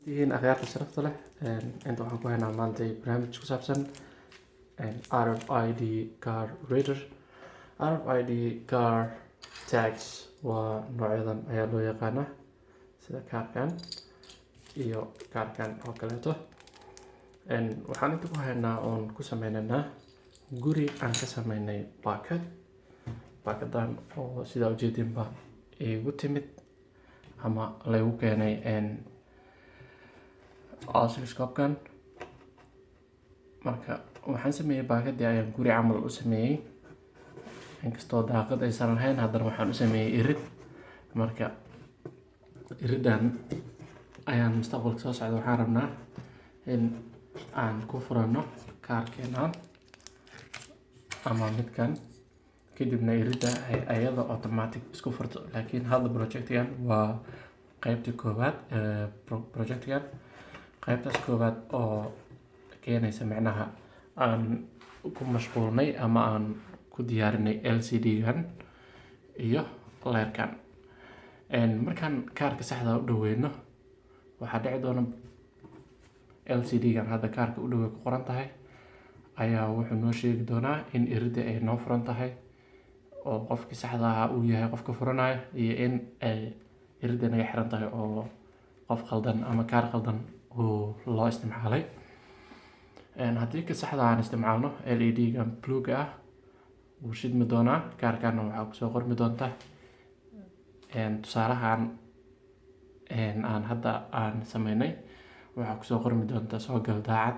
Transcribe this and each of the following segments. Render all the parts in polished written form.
akhyaarta sharafta leh inta waxaan ku haynaa maanta barnaamij ku saabsan RFID car reader. RFID car tags waa noocyadan ayaa loo yaqaanaa, sida kaarkan iyo kaarkan oo kaleeto. Waxaan inta ku haynaa oon ku sameynaynaa guri aan ka sameynay baakadan oo sidaa ujeedinba igu timid ama lagu keenay oscilloscope-kan. Marka waxaan sameeyay baakadii ayaan guri camal u sameeyay, inkastoo daaqad aysan lahayn haddana waxaan u sameeyay irid. Marka iridan ayaan mustaqbalka soo socda waxaan rabnaa in aan ku furano kaarkeenan ama midkan, kadibna irida ayada automatic isku furto. Laakiin hadda projectigan waa qaybtii koowaad projectigan qaybtaas koowaad oo keenaysa macnaha aan ku mashquulnay ama aan ku diyaarinay LCD-gan iyo leerkan. Markaan kaarka saxda u dhaweyno waxaa dhici doona LCD-gan hadda kaarka u dhow ku qoran tahay ayaa wuxuu noo sheegi doonaa in irida ay noo furan tahay oo qofkii saxda ah uu yahay qofka furanaya, iyo in ay irida naga xiran tahay oo qof qaldan ama kaar qaldan uu loo isticmaalay. Haddii ka saxda aan isticmaalno LED-gan bluega ah wuu shidmi doonaa, kaarkana waxaa kusoo qormi doonta tusaalahan aan hadda aan sameynay waxaa kusoo qormi doonta soo gal daacad.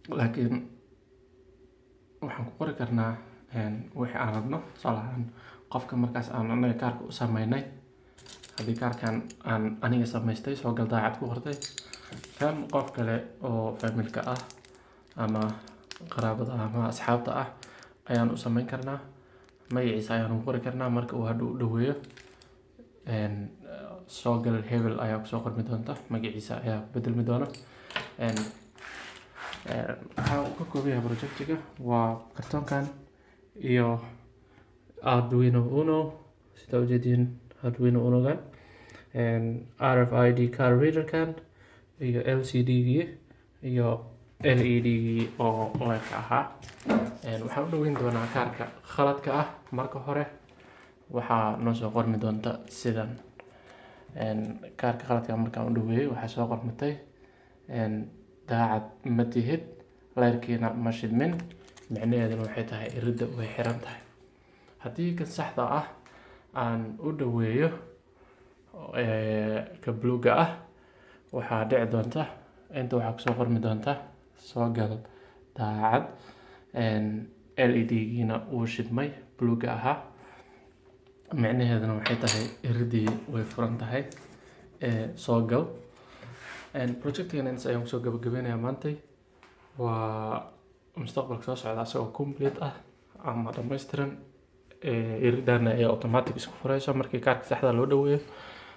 Laakiin waxaan ku qori karnaa wixii aan rabno. Tusaalahan qofka markaas aan anaga kaarka u sameynay, haddii kaarkan aan aniga samaystay soo gal daacad ku qortay, kan qof kale oo familka ah ama qaraabada ama asxaabta ah ayaan u sameyn karnaa, magaciisa ayaan u qori karnaa. Marka uu hadhow u dhaweeyo soo gal hebel ayaa kusoo qormi doonta, magaciisa ayaa bedelmi doona. Waxaa uu ka kooban yahay projectiga waa kartoonkan iyo Arduino Uno, sida ujeedin Arduino Uno-gan, RFID car reader-kan iyo LCD-gii iyo LED-gii oo leerka ahaa. Waxaan u dhaweyn doonaa kaarka khaladka ah. Marka hore waxaa noo soo qormi doonta sidan. Kaarka khaladka markaan u dhaweeyay waxaa soo qormatay daacad ma tihid, leerkiina ma shidmin, micnaheeduna waxay tahay irida way xiran tahay. Haddii kan saxda ah aan u dhaweeyo ka bluega ah waxaa dhici doonta inta waxaa kusoo qormi doonta soo gal daacad, LED-giina uu shidmay bluega ahaa, micnaheeduna waxay tahay iridii way furan tahay soo gal. Projectigan intaas ayaan kusoo gabagabeynayaa maantay. Waa mustaqbalka soo socda asagoo complete ah ama dhammaystiran, iridana ay automatic isku furayso markii kaarka saxda loo dhaweeyo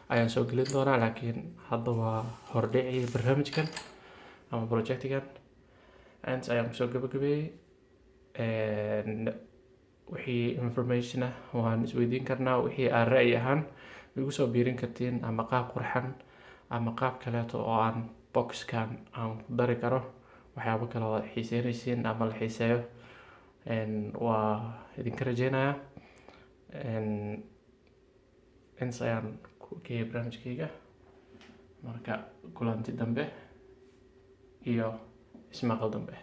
ayaan soo gelin doonaa. Laakiin hadda waa hordhicii barnaamijkan ama projectigan intaas ayaan kusoo gabagabeeyay. Wixii information ah waan isweydiin karnaa, wixii aan ra'yi ahaan igu soo biirin kartiin ama qaab qurxan ama qaab kaleeto oo aan boxkan aan ku dari karo waxyaabo kale oo xiiseynaysiin ama la xiiseeyo waa idinka rajeynayaa. Intaas ayaan ku geeyay barnaamijkayga. Marka kulanti dambe iyo ismaqal dambe.